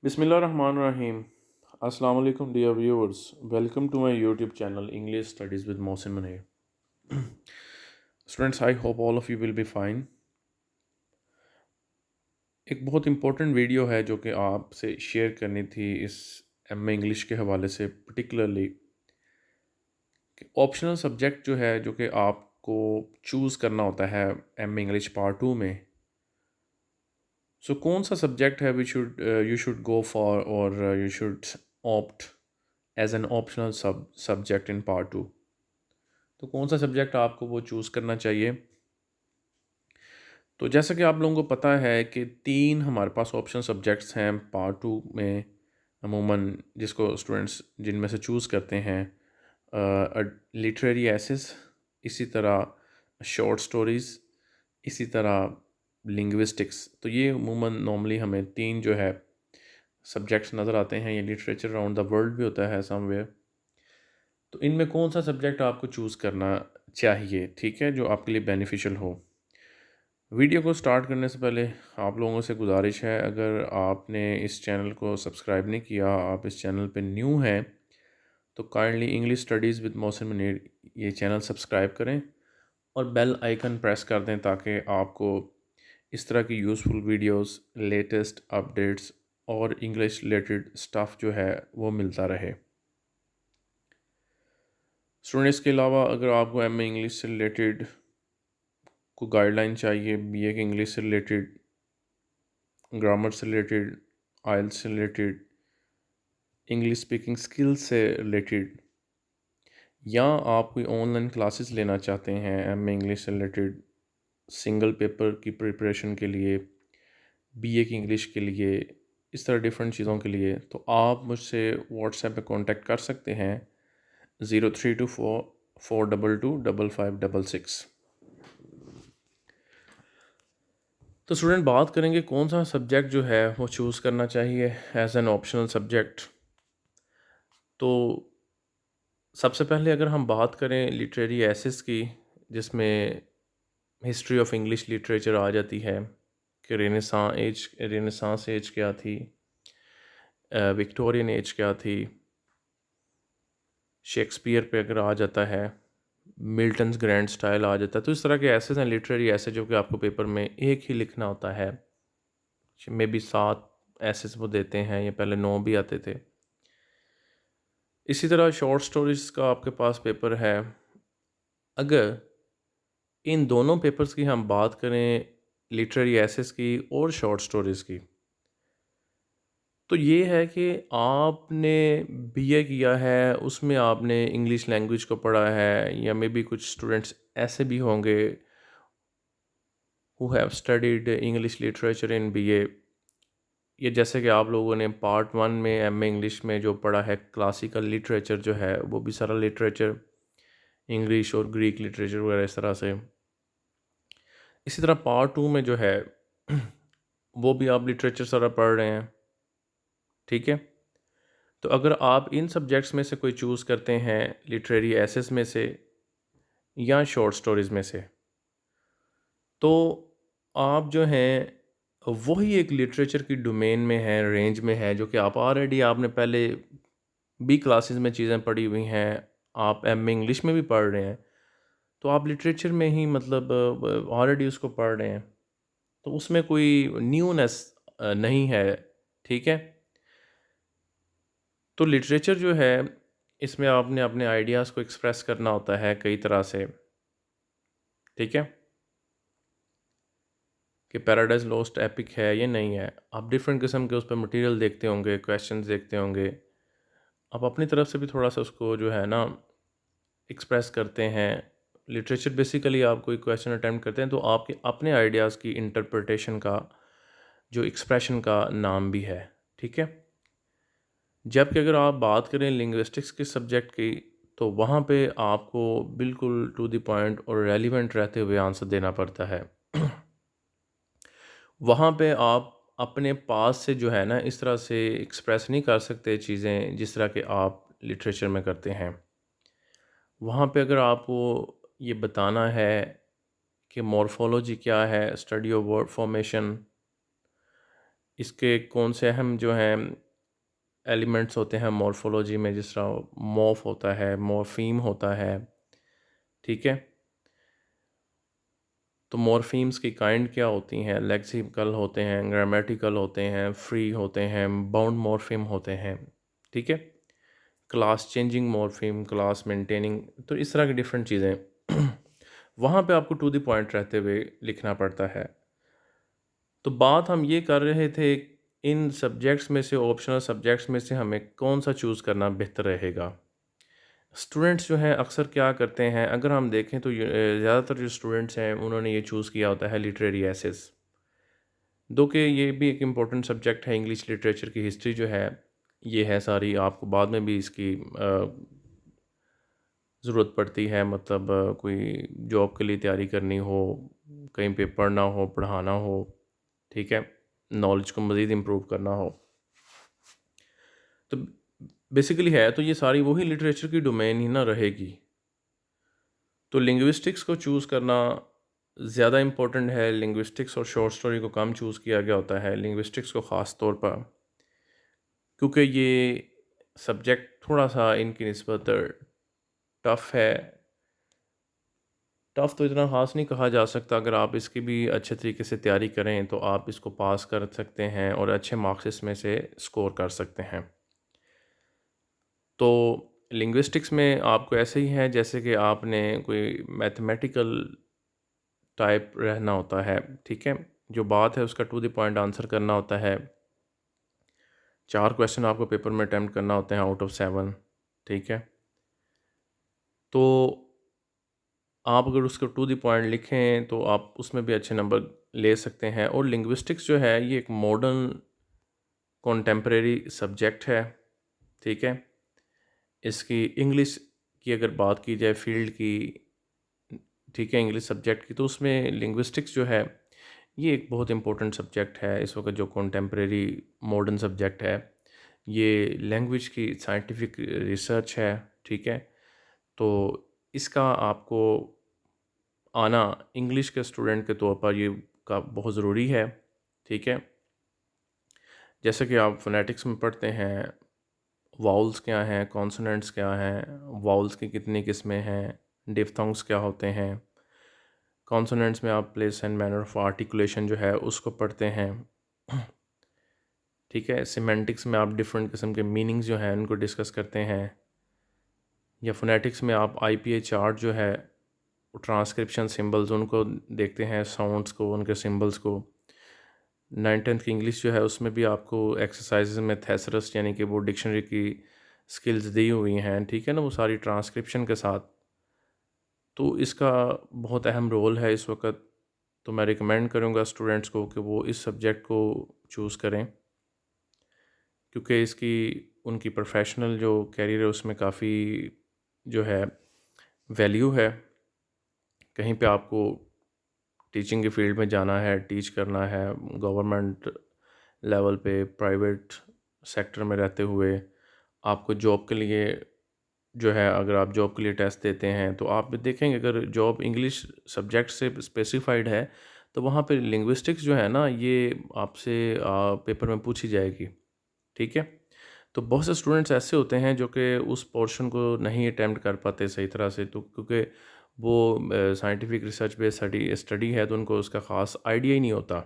Bismillahirrahmanirrahim. Assalamu alaikum, dear viewers. Welcome to my YouTube channel, English Studies with Mohsin Manir. Students, I hope all of you will be fine. एक बहुत important video है जो कि आपसे share करनी थी इस एम ए इंग्लिश के हवाले से, पर्टिकुलरली ऑप्शनल सब्जेक्ट जो है जो कि आपको चूज़ करना होता है एम ए इंग्लिश पार्ट 2 में। सो कौन सा सब्जेक्ट है which should you should go for और you should opt as an optional subject in part 2। तो कौन सा सब्जेक्ट आपको वो चूज़ करना चाहिए। तो जैसा कि आप लोगों को पता है कि 3 हमारे पास ऑप्शन सब्जेक्ट्स हैं पार्ट 2 में, अमूमन जिसको स्टूडेंट्स जिनमें से चूज़ करते हैं लिटरेरी एसेस, इसी तरह शॉर्ट स्टोरीज़, इसी तरह लिंग्विस्टिक्स। तो ये अमूमन नॉर्मली हमें 3 जो है सब्जेक्ट्स नज़र आते हैं। ये लिटरेचर अराउंड द वर्ल्ड भी होता है समवेयर। तो इनमें कौन सा सब्जेक्ट आपको चूज़ करना चाहिए, ठीक है, जो आपके लिए बेनिफिशियल हो। वीडियो को स्टार्ट करने से पहले आप लोगों से गुजारिश है, अगर आपने इस चैनल को सब्सक्राइब नहीं किया, आप इस चैनल पे न्यू हैं, तो kindly English studies with Mohsin Munir ये चैनल सब्सक्राइब करें और बेल आइकन प्रेस कर दें ताकि आपको इस तरह की यूज़फुल वीडियोस, लेटेस्ट अपडेट्स और इंग्लिश रिलेटेड स्टफ़ जो है वो मिलता रहे। स्टूडेंट, इसके अलावा अगर आपको एम ए इंग्लिश से रिलेटेड कोई गाइडलाइन चाहिए, बी ए के इंग्लिश से रिलेटेड, ग्रामर से रिलेटेड, आइल्स से रिलेटेड, इंग्लिश स्पीकिंग स्किल्स से रिलेटेड, या आप कोई ऑनलाइन क्लासेस लेना चाहते हैं एम ए इंग्लिश से रिलेटेड, सिंगल पेपर की प्रिपरेशन के लिए, बी ए की इंग्लिश के लिए, इस तरह डिफरेंट चीज़ों के लिए, तो आप मुझसे व्हाट्सएप पे कांटेक्ट कर सकते हैं 0324 422 5566। तो स्टूडेंट, बात करेंगे कौन सा सब्जेक्ट जो है वो चूज़ करना चाहिए एज एन ऑप्शनल सब्जेक्ट। तो सबसे पहले अगर हम बात करें लिटरेरी एसेस की, जिसमें हिस्ट्री ऑफ इंग्लिश लिटरेचर आ जाती है कि रेनेसांस एज क्या थी, विक्टोरियन एज क्या थी, शेक्सपियर पे अगर आ जाता है, मिल्टन्स ग्रैंड स्टाइल आ जाता है। तो इस तरह के एसेस हैं लिटरेरी एसे जो कि आपको पेपर में एक ही लिखना होता है। मे बी 7 एसेस वो देते हैं, या पहले 9 भी आते थे। इसी तरह शॉर्ट स्टोरीज़ का आपके पास पेपर है। अगर इन दोनों पेपर्स की हम बात करें, लिटरेरी एसेस की और शॉर्ट स्टोरीज़ की, तो ये है कि आपने बीए किया है, उसमें आपने इंग्लिश लैंग्वेज को पढ़ा है, या मे बी कुछ स्टूडेंट्स ऐसे भी होंगे who have studied English literature in BA. ये जैसे कि आप लोगों ने पार्ट 1 में एमए इंग्लिश में जो पढ़ा है, क्लासिकल लिटरेचर जो है वो भी सारा लिटरेचर, इंग्लिश और ग्रीक लिटरेचर वगैरह इस तरह से। इसी तरह पार्ट 2 में जो है वो भी आप लिटरेचर सारा पढ़ रहे हैं, ठीक है। तो अगर आप इन सब्जेक्ट्स में से कोई चूज़ करते हैं, लिटरेरी एसेस में से या शॉर्ट स्टोरीज़ में से, तो आप जो हैं वही एक लिटरेचर की डोमेन में है, रेंज में है, जो कि आप ऑलरेडी आपने पहले भी क्लासेस में चीज़ें पढ़ी हुई हैं, आप एम इंग्लिश में भी पढ़ रहे हैं, तो आप लिटरेचर में ही मतलब ऑलरेडी उसको पढ़ रहे हैं, तो उसमें कोई न्यूनेस नहीं है, ठीक है। तो लिटरेचर जो है, इसमें आपने अपने आइडियाज़ को एक्सप्रेस करना होता है कई तरह से, ठीक है, कि पैराडाइज लॉस्ट एपिक है या नहीं है। आप डिफरेंट किस्म के उस पर मटेरियल देखते होंगे, क्वेश्चंस देखते होंगे, आप अपनी तरफ से भी थोड़ा सा उसको जो है ना एक्सप्रेस करते हैं। लिटरेचर बेसिकली आप कोई क्वेश्चन अटैम्प्ट करते हैं तो आपके अपने आइडियाज़ की इंटरप्रिटेशन का जो एक्सप्रेशन का नाम भी है, ठीक है। जबकि अगर आप बात करें लिंग्विस्टिक्स के सब्जेक्ट की, तो वहाँ पे आपको बिल्कुल टू द पॉइंट और रेलिवेंट रहते हुए आंसर देना पड़ता है। वहाँ पे आप अपने पास से जो है ना इस तरह से एक्सप्रेस नहीं कर सकते चीज़ें जिस तरह के आप लिटरेचर में करते हैं। वहाँ पे अगर आपको ये बताना है कि मॉर्फोलॉजी क्या है, स्टडी ऑफ वर्ड फॉर्मेशन, इसके कौन से अहम जो हैं एलिमेंट्स होते हैं मॉर्फोलॉजी में, जिस तरह मॉर्फ होता है, मॉर्फीम होता है, ठीक है। तो मॉर्फीम्स की काइंड क्या होती हैं? लेक्सिकल होते हैं, ग्रामेटिकल होते हैं, फ्री होते हैं, बाउंड मॉर्फीम होते हैं, ठीक है। Class changing morpheme, class maintaining, तो इस तरह की डिफरेंट चीज़ें वहाँ पे आपको टू द पॉइंट रहते हुए लिखना पड़ता है। तो बात हम ये कर रहे थे, इन सब्जेक्ट्स में से, ऑप्शनल सब्जेक्ट्स में से हमें कौन सा चूज़ करना बेहतर रहेगा। स्टूडेंट्स जो हैं अक्सर क्या करते हैं, अगर हम देखें तो ज़्यादातर जो स्टूडेंट्स हैं उन्होंने ये चूज़ किया होता है लिटरेरी एसेस, दो कि ये भी एक इम्पोर्टेंट सब्जेक्ट है। इंग्लिश लिटरेचर की हिस्ट्री जो है ये है सारी, आपको बाद में भी इसकी ज़रूरत पड़ती है, मतलब कोई जॉब के लिए तैयारी करनी हो, कहीं पे पढ़ना हो, पढ़ाना हो, ठीक है, नॉलेज को मज़ीद इम्प्रूव करना हो, तो बेसिकली है तो ये सारी वही लिटरेचर की डोमेन ही ना रहेगी। तो लिंग्विस्टिक्स को चूज़ करना ज़्यादा इम्पोर्टेंट है, लिंग्विस्टिक्स और शॉर्ट स्टोरी को कम चूज़ किया गया होता है, लिंग्विस्टिक्स को ख़ास तौर पर, क्योंकि ये सब्जेक्ट थोड़ा सा इनकी निस्बत टफ़ है। टफ़ तो इतना ख़ास नहीं कहा जा सकता, अगर आप इसकी भी अच्छे तरीके से तैयारी करें तो आप इसको पास कर सकते हैं और अच्छे मार्क्स इसमें से स्कोर कर सकते हैं। तो लिंग्विस्टिक्स में आपको ऐसे ही है जैसे कि आपने कोई मैथमेटिकल टाइप रहना होता है, ठीक है। जो बात है उसका टू द पॉइंट आंसर करना होता है। 4 क्वेश्चन आपको पेपर में अटेम्प्ट करना होते हैं आउट ऑफ 7, ठीक है। तो आप अगर उसको टू द पॉइंट लिखें तो आप उसमें भी अच्छे नंबर ले सकते हैं। और लिंग्विस्टिक्स जो है ये एक मॉडर्न कॉन्टेम्परेरी सब्जेक्ट है, ठीक है। इसकी इंग्लिश की अगर बात की जाए फील्ड की, ठीक है, इंग्लिश सब्जेक्ट की, तो उसमें लिंग्विस्टिक्स जो है ये एक बहुत इंपॉर्टेंट सब्जेक्ट है इस वक्त, जो कॉन्टेम्परेरी मॉडर्न सब्जेक्ट है। ये लैंग्वेज की साइंटिफिक रिसर्च है, ठीक है। तो इसका आपको आना इंग्लिश के स्टूडेंट के तौर पर ये का बहुत ज़रूरी है, ठीक है। जैसे कि आप फोनेटिक्स में पढ़ते हैं, वाउल्स क्या हैं, कॉन्सोनेंट्स क्या हैं, वाउल्स की कितनी किस्में हैं, डिफ्थोंग्स क्या होते हैं, कॉन्सोनेंट्स में आप place and manner of articulation जो है उसको पढ़ते हैं, ठीक है। सिमेंटिक्स में आप डिफरेंट किस्म के मीनिंग्स जो हैं उनको डिस्कस करते हैं, या फोनेटिक्स में आप आईपीए चार्ट जो है, ट्रांसक्रिप्शन सिंबल्स उनको देखते हैं, साउंड्स को, उनके सिंबल्स को। 9th-10th की इंग्लिश जो है उसमें भी आपको एक्सरसाइज में थेसरस यानी कि वो डिक्शनरी की स्किल्स दी हुई हैं, ठीक है ना, वो सारी ट्रांसक्रिप्शन के साथ। तो इसका बहुत अहम रोल है इस वक्त। तो मैं रिकमेंड करूँगा स्टूडेंट्स को कि वो इस सब्जेक्ट को चूज़ करें, क्योंकि इसकी उनकी प्रोफेशनल जो कैरियर है उसमें काफ़ी जो है वैल्यू है। कहीं पे आपको टीचिंग की फील्ड में जाना है, टीच करना है, गवर्नमेंट लेवल पे, प्राइवेट सेक्टर में रहते हुए, आपको जॉब के लिए जो है, अगर आप जॉब के लिए टेस्ट देते हैं तो आप देखेंगे अगर जॉब इंग्लिश सब्जेक्ट से स्पेसिफाइड है तो वहाँ पे लिंग्विस्टिक्स जो है ना ये आपसे पेपर में पूछी जाएगी, ठीक है। तो बहुत से स्टूडेंट्स ऐसे होते हैं जो कि उस पोर्शन को नहीं अटैम्प्ट कर पाते सही तरह से, तो क्योंकि वो साइंटिफिक रिसर्च बेस्ड स्टडी है तो उनको उसका ख़ास आइडिया ही नहीं होता।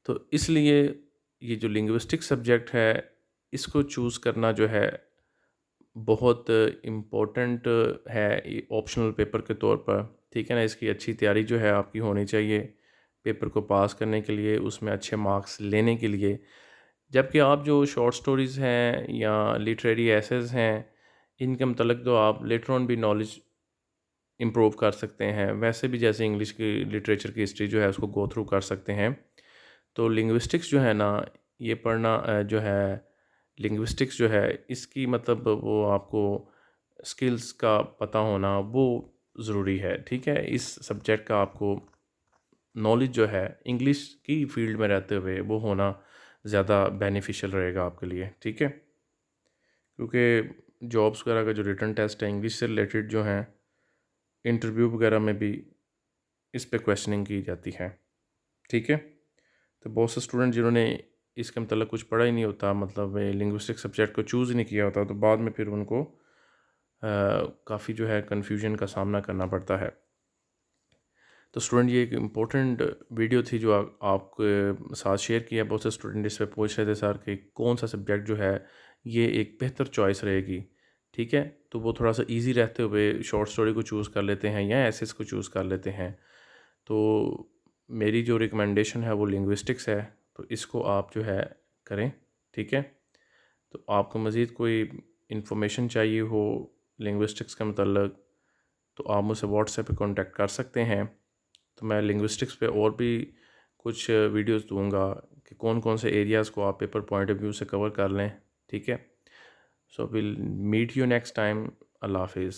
तो इसलिए ये जो लिंग्विस्टिक सब्जेक्ट है इसको चूज़ करना जो है बहुत इम्पोर्टेंट है ऑप्शनल पेपर के तौर पर, ठीक है ना। इसकी अच्छी तैयारी जो है आपकी होनी चाहिए पेपर को पास करने के लिए, उसमें अच्छे मार्क्स लेने के लिए। जबकि आप जो शॉर्ट स्टोरीज़ हैं या लिटरेरी एसेस हैं, इनके मतलब तो आप लेटर ऑन भी नॉलेज इम्प्रूव कर सकते हैं, वैसे भी जैसे इंग्लिश की लिटरेचर की हिस्ट्री जो है उसको गो थ्रू कर सकते हैं। तो लिंग्विस्टिक्स जो है ना ये पढ़ना जो है, लिंग्विस्टिक्स जो है इसकी मतलब वो आपको स्किल्स का पता होना वो ज़रूरी है, ठीक है। इस सब्जेक्ट का आपको नॉलेज जो है इंग्लिश की फील्ड में रहते हुए वो होना ज़्यादा बेनिफिशियल रहेगा आपके लिए, ठीक है। क्योंकि जॉब्स वगैरह का जो रिटन टेस्ट है इंग्लिश से रिलेटेड जो हैं, इंटरव्यू वगैरह में भी इस पे क्वेश्चनिंग की जाती है, ठीक है। तो बहुत से स्टूडेंट जिन्होंने इसके मतलब कुछ पढ़ा ही नहीं होता, मतलब लिंग्विस्टिक सब्जेक्ट को चूज़ ही नहीं किया होता, तो बाद में फिर उनको काफ़ी जो है कन्फ्यूजन का सामना करना पड़ता है। तो स्टूडेंट ये एक इम्पोर्टेंट वीडियो थी जो आपके साथ शेयर किया। बहुत से स्टूडेंट इस पे पूछ रहे थे सर कि कौन सा सब्जेक्ट जो है ये एक बेहतर चॉइस रहेगी। ठीक है, तो वो थोड़ा सा इजी रहते हुए शॉर्ट स्टोरी को चूज़ कर लेते हैं या एसेस को चूज़ कर लेते हैं। तो मेरी जो रिकमेंडेशन है वो लिंग्विस्टिक्स है, तो इसको आप जो है करें। ठीक है, तो आपको मज़ीद कोई इन्फॉर्मेशन चाहिए हो लिंग्विस्टिक्स के मतलब, तो आप मुझसे व्हाट्सएप पे कांटेक्ट कर सकते हैं। तो मैं लिंग्विस्टिक्स पे और भी कुछ वीडियोस दूंगा कि कौन कौन से एरियाज़ को आप पेपर पॉइंट ऑफ व्यू से कवर कर लें। ठीक है, so will meet you next time. अल्लाह हाफिज़।